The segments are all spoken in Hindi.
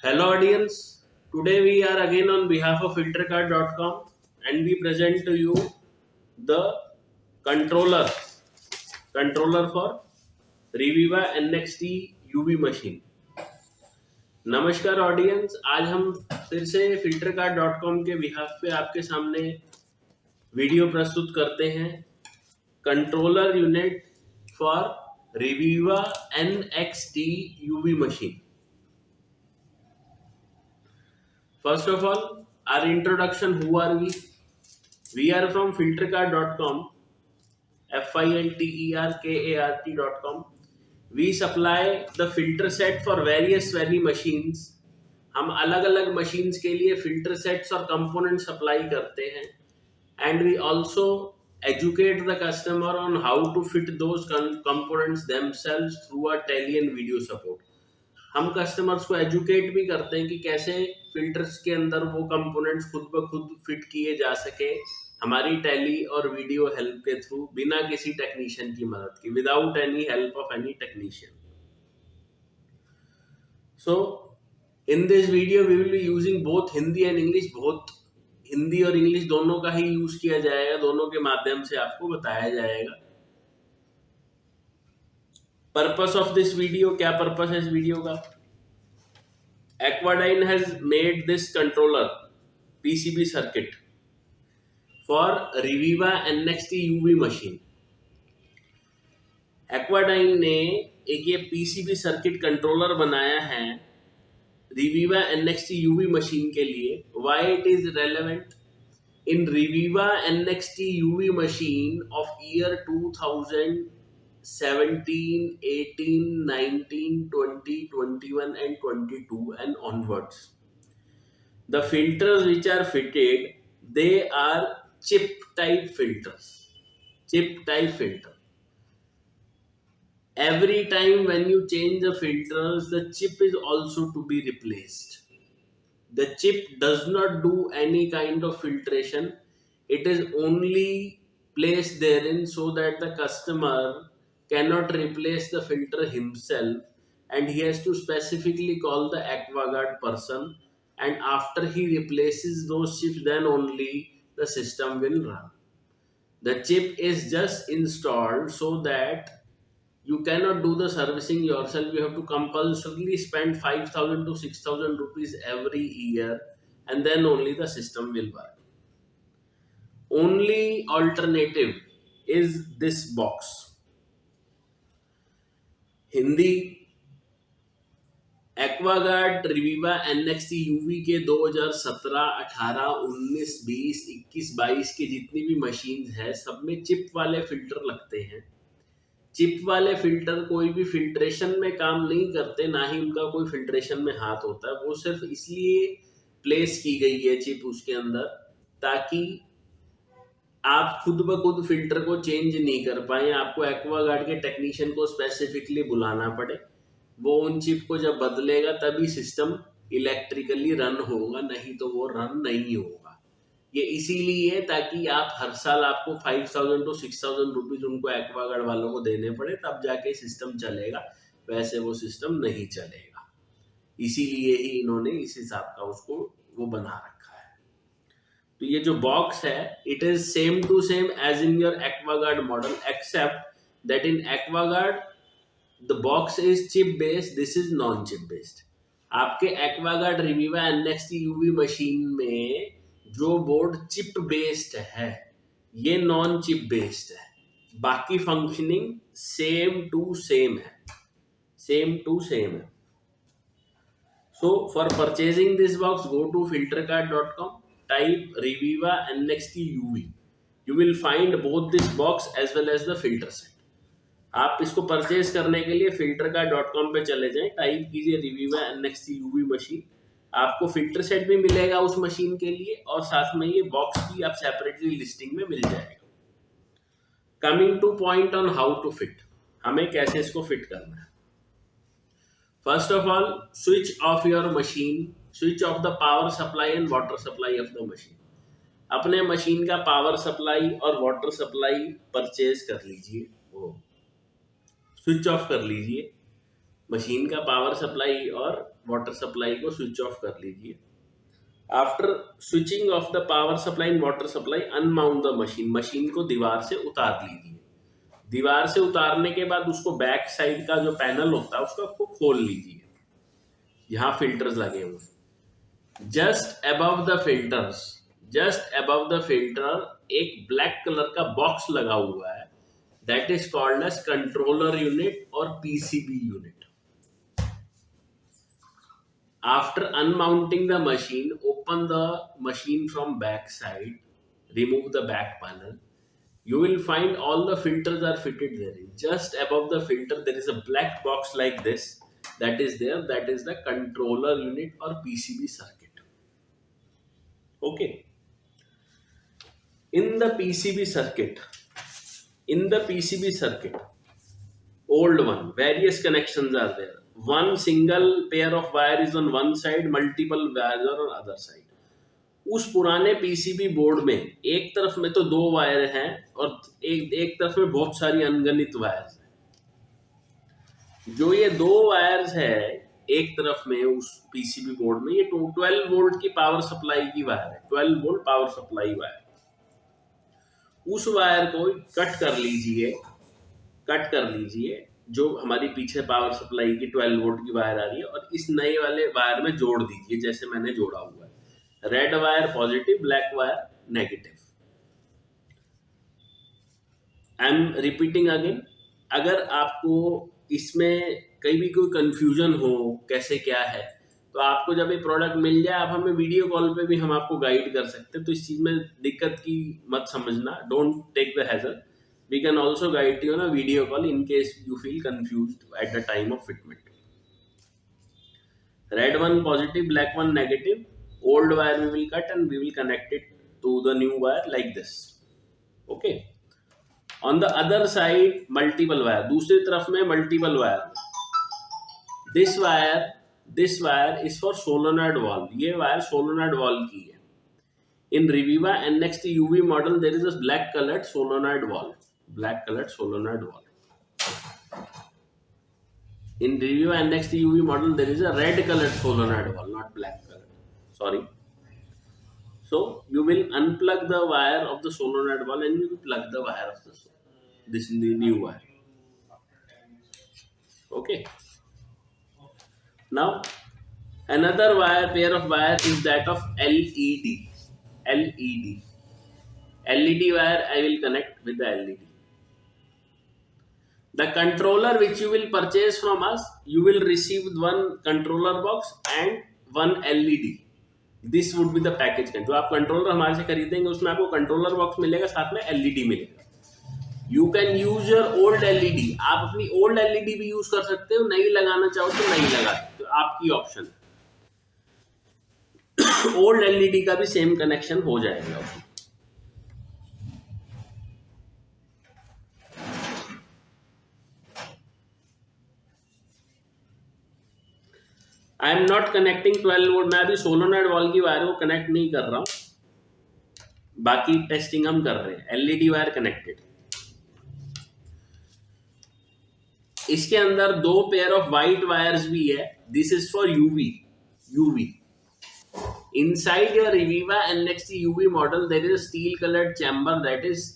Hello audience, today we are again on behalf of filtercard.com and we present to you the controller for Reviva NXT UV machine. नमस्कार ऑडियंस, आज हम फिर से filtercard.com के बिहाफ पे आपके सामने वीडियो प्रस्तुत करते हैं controller unit for Reviva NXT UV machine. First of all, our introduction, who are we? We are from filtercard.com, filterkart.com. We supply the filter set for various machines. हम अलग अलग machines के लिए filter sets और components supply करते हैं. And we also educate the customer on how to fit those components themselves through a tele and video support. हम कस्टमर्स को एजुकेट भी करते हैं कि कैसे फिल्टर्स के अंदर वो कंपोनेंट्स खुद ब खुद फिट किए जा सके हमारी टेली और वीडियो हेल्प के थ्रू, बिना किसी टेक्नीशियन की मदद की, without any help of any technician. So in this video we will be using both Hindi and English. Both Hindi और इंग्लिश दोनों का ही यूज किया जाएगा, दोनों के माध्यम से आपको बताया जाएगा. पर्पस ऑफ दिस वीडियो, क्या पर्पस है इस वीडियो का? Aquadyne has made this controller PCB circuit for Reviva NXT UV machine. Aquadyne ने एक ये PCB सर्किट कंट्रोलर बनाया है Reviva NXT UV मशीन के लिए. Why it is relevant? In Reviva NXT UV machine of year 2017, 18, 19, 20, 21 and 22 and onwards, the filters which are fitted, they are chip type filters. Chip type filter. Every time when you change the filters, the chip is also to be replaced. The chip does not do any kind of filtration. It is only placed therein so that the customer cannot replace the filter himself, and he has to specifically call the AquaGuard person, and after he replaces those chips, then only the system will run. The chip is just installed so that you cannot do the servicing yourself. You have to compulsorily spend 5,000 to 6,000 rupees every year, and then only the system will work. Only alternative is this box. Hindi, Aquaguard Reviva NXT UV के 2017, 18, 19, 20, 21, 22 के जितनी भी मशीन है, सब में चिप वाले फिल्टर लगते हैं. चिप वाले फिल्टर कोई भी फिल्ट्रेशन में काम नहीं करते, ना ही उनका कोई फिल्ट्रेशन में हाथ होता है. वो सिर्फ इसलिए प्लेस की गई है चिप उसके अंदर ताकि आप खुद ब खुद फिल्टर को चेंज नहीं कर पाए, आपको एक्वागार्ड के टेक्नीशियन को स्पेसिफिकली बुलाना पड़े. वो उन चिप को जब बदलेगा तभी सिस्टम इलेक्ट्रिकली रन होगा, नहीं तो वो रन नहीं होगा. ये इसीलिए है ताकि आप हर साल आपको 5,000 to 6,000 रुपीज उनको एक्वागार्ड वालों को देने पड़े, तब जाके सिस्टम चलेगा. वैसे वो सिस्टम नहीं चलेगा. इसीलिए ही इन्होंने इस हिसाब का उसको वो बना रखा है. तो ये जो बॉक्स है, it is same to same as in your Aquaguard model, except that in Aquaguard the box is chip based, this is non chip based. आपके Aquaguard Reviva NXT UV machine में जो बोर्ड चिप बेस्ड है, ये नॉन चिप बेस्ड है. बाकी फंक्शनिंग सेम टू सेम है, सेम टू सेम है. So for purchasing this box, go to filtercard.com, type Reviva NXT UV. You will find both this box as well as the filter set. आप इसको परचेज करने के लिए filtercard.com पे चले जाएं, टाइप कीजिए Reviva NXT UV मशीन. आपको फिल्टर सेट भी मिलेगा उस मशीन के लिए, और साथ में ये बॉक्स भी आप सेपरेटली लिस्टिंग में मिल जाएगा. Coming to point on how to fit, हमें कैसे इसको फिट करना है. First of all, switch off your machine, switch off the power supply and water supply of the machine. अपने मशीन का पावर सप्लाई और वाटर सप्लाई परचेज कर लीजिए, वो स्विच ऑफ कर लीजिए. मशीन का पावर सप्लाई और वाटर सप्लाई को स्विच ऑफ कर लीजिए। After switching off the power supply and water supply, unmount the machine, machine को दीवार से उतार लीजिए। दीवार से उतारने के बाद उसको बैक साइड का जो पैनल होता है उसको आपको खोल लीजिए, यहाँ फिल्टर्स लगे हुए। Just above the filters, just above the filter एक ब्लैक कलर का बॉक्स लगा हुआ है, that is called as controller unit और PCB unit. After unmounting the machine, open the machine from back side, remove the back panel. You will find all the filters are fitted there. Just above the filter, there is a black box like this that is there. That is the controller unit or PCB circuit. Okay. In the PCB circuit, old one, various connections are there. One single pair of wire is on one side, multiple wires are on other side. उस पुराने पीसीबी बोर्ड में एक तरफ में तो 2 वायर हैं और एक तरफ में बहुत सारी अनगिनत वायर्स हैं। जो ये 2 वायर्स है एक तरफ में उस पीसीबी बोर्ड में, ये 12 वोल्ट की पावर सप्लाई की वायर है, 12 वोल्ट पावर सप्लाई वायर। उस वायर को कट कर लीजिए जो हमारी पीछे पावर सप्लाई की 12 वोल्ट की वायर आ रही है, और इस नए वाले वायर में जोड़ दीजिए जैसे मैंने जोड़ा हुआ है। Red wire positive, black wire negative. I am repeating again, अगर आपको इसमें कहीं भी कोई कंफ्यूजन हो कैसे क्या है, तो आपको जब ये प्रोडक्ट मिल जाए आप हमें वीडियो कॉल पे भी हम आपको गाइड कर सकते हैं। तो इस चीज में दिक्कत की मत समझना, don't take the hassle. We can also guide you on a video call in case you feel confused at the time of fitment. Red one positive, black one negative. Old wire we will cut and we will connect it to the new wire like this. Okay. On the other side, multiple wire. दूसरी तरफ में multiple wire. This wire is for solenoid valve. ये wire solenoid valve की है. In Reviva NXT UV model, there is a black colored solenoid valve. In Reviva NXT UV model, there is a red colored solenoid valve, not black colored. Sorry. So you will unplug the wire of the solenoid valve and you will plug the wire of this new wire. Okay. Now another pair of wire is that of LED. LED wire I will connect with the LED. The controller which you will purchase from us, you will receive one controller box and one LED. This would be the package. जो आप कंट्रोलर हमारे से खरीदेंगे उसमें आपको कंट्रोलर बॉक्स मिलेगा, साथ में LED मिलेगा। You can use your old LED. आप अपनी old LED भी यूज कर सकते हो, नहीं लगाना चाहो तो नहीं लगा सकते हो, आपकी ऑप्शन। ओल्ड LED का भी सेम कनेक्शन हो जाएगा उसमें। I am not connecting 12 volt, मैं अभी सोलोनॉइड वाल्व की वायर को कनेक्ट नहीं कर रहा हूं, बाकी टेस्टिंग हम कर रहे हैं। LED वायर कनेक्टेड, इसके अंदर 2 पेयर ऑफ व्हाइट वायर्स भी है। This is for UV. Inside your Reviva NXT UV model, there is a steel colored chamber, that is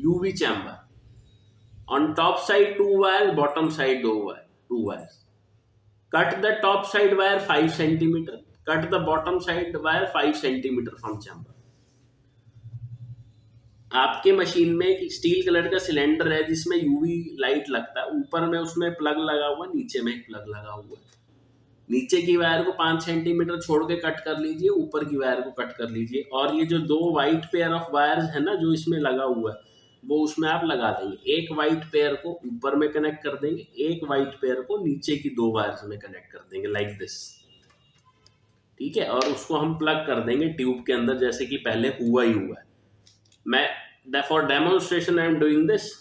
UV chamber. On top side 2 wires, bottom side 2 wires. Cut the top side wire 5 cm. Cut the bottom side wire 5 cm from chamber. आपके मशीन में एक स्टील कलर का सिलेंडर है जिसमें यूवी लाइट लगता है, ऊपर में उसमें प्लग लगा हुआ, नीचे में एक प्लग लगा हुआ है। नीचे की वायर को 5 सेंटीमीटर छोड़ के कट कर लीजिए, ऊपर की वायर को कट कर लीजिए, और ये जो 2 व्हाइट पेयर ऑफ वायर्स है ना जो इसमें लगा हुआ है, वो उसमें आप लगा देंगे। एक व्हाइट पेयर को ऊपर में कनेक्ट कर देंगे, एक व्हाइट पेयर को नीचे की 2 वायर्स में कनेक्ट कर देंगे लाइक दिस। ठीक है, और उसको हम प्लग कर देंगे ट्यूब के अंदर जैसे कि पहले हुआ ही हुआ है। मैं for demonstration I am doing this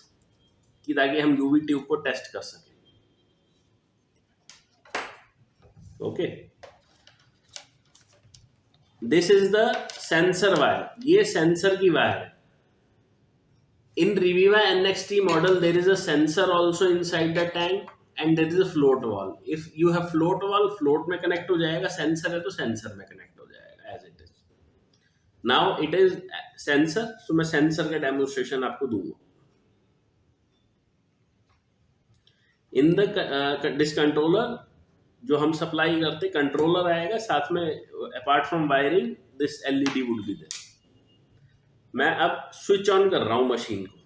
कि ताकि हम यूवी ट्यूब को टेस्ट कर सकें। Okay, this is the sensor wire, ये सेंसर की वायर है। इन Reviva NXT model there is a sensor also inside the tank and there is a float valve. If you have float valve, float में कनेक्ट हो जाएगा, सेंसर है तो सेंसर में कनेक्ट हो जाएगा as it is. Now it is sensor, so मैं सेंसर का डेमोन्स्ट्रेशन आपको दूंगा. इन द दिस कंट्रोलर जो हम सप्लाई करते, कंट्रोलर आएगा साथ में, apart from wiring this LED would be there. मैं अब स्विच ऑन कर रहा हूं मशीन को.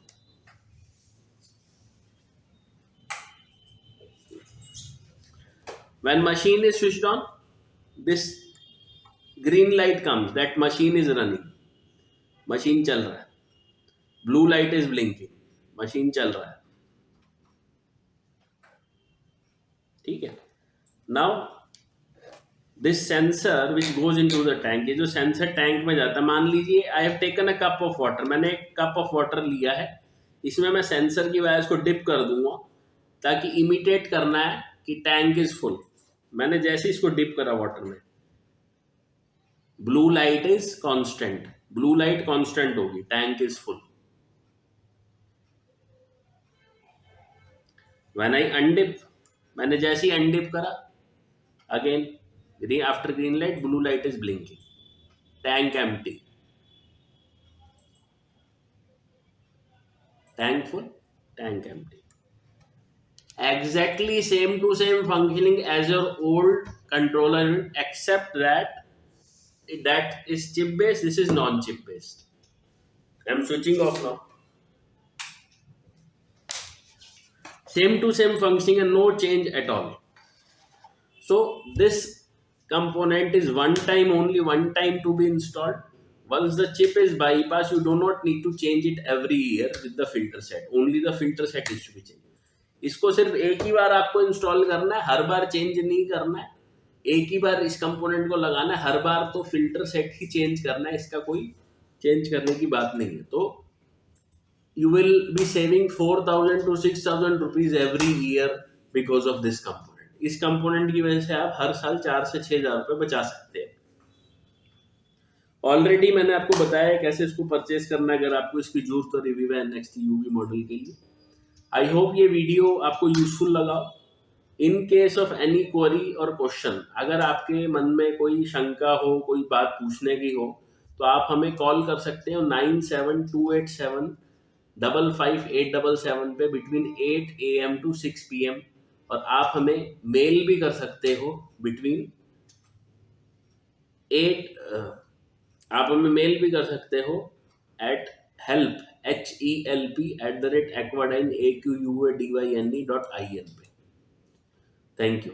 When machine is switched on, this green light comes that machine is running. Machine चल रहा है. Blue light is blinking. Machine चल रहा है. ठीक है. Now this sensor which goes into the tank, ये जो सेंसर टैंक में जाता है, मान लीजिए I have taken a cup of water, मैंने एक कप ऑफ वाटर लिया है, इसमें मैं सेंसर की वायर्स को डिप कर दूंगा ताकि इमिटेट करना है कि टैंक इज फुल. मैंने जैसे इसको डिप करा वाटर में, blue light is constant, blue light constant होगी, tank is full. When I undip, मैंने जैसे ही अनडिप करा, again after green light blue light is blinking, tank empty, tank full, tank empty. Exactly same to same functioning as your old controller unit, except that is chip based, this is non chip based. I'm switching off now. Same to same functioning and no change at all. So this component is one time, only one time to be installed. Once the chip is bypassed, you do not need to change it every year with the filter set. Only the filter set is to be changed. इसको सिर्फ एक ही बार आपको इंस्टॉल करना है, हर बार चेंज नहीं करना है. एक ही बार इस कंपोनेंट को लगाना है, हर बार तो फिल्टर सेट ही चेंज करना है, इसका कोई चेंज करने की बात नहीं है. तो you will be saving 4,000 to 6,000 rupees every year because of this component. इस कंपोनेंट की वजह से आप हर साल 4 से 6,000 रुपए बचा सकते हैं. ऑलरेडी मैंने आपको बताया कैसे इसको परचेज करना है अगर आपको इसकी जरूरत हो रिव्यू है नेक्स्ट यूवी मॉडल के लिए. आई होप ये वीडियो आपको यूजफुल लगा. In case of any query और क्वेश्चन, अगर आपके मन में कोई शंका हो, कोई बात पूछने की हो, तो आप हमें कॉल कर सकते हो 9728755877 पे बिटवीन 8 AM to 6 PM. और आप हमें मेल भी कर सकते हो बिटवीन 8 आप हमें मेल भी कर सकते हो एट help HELP@aquadyne.in पे. Thank you.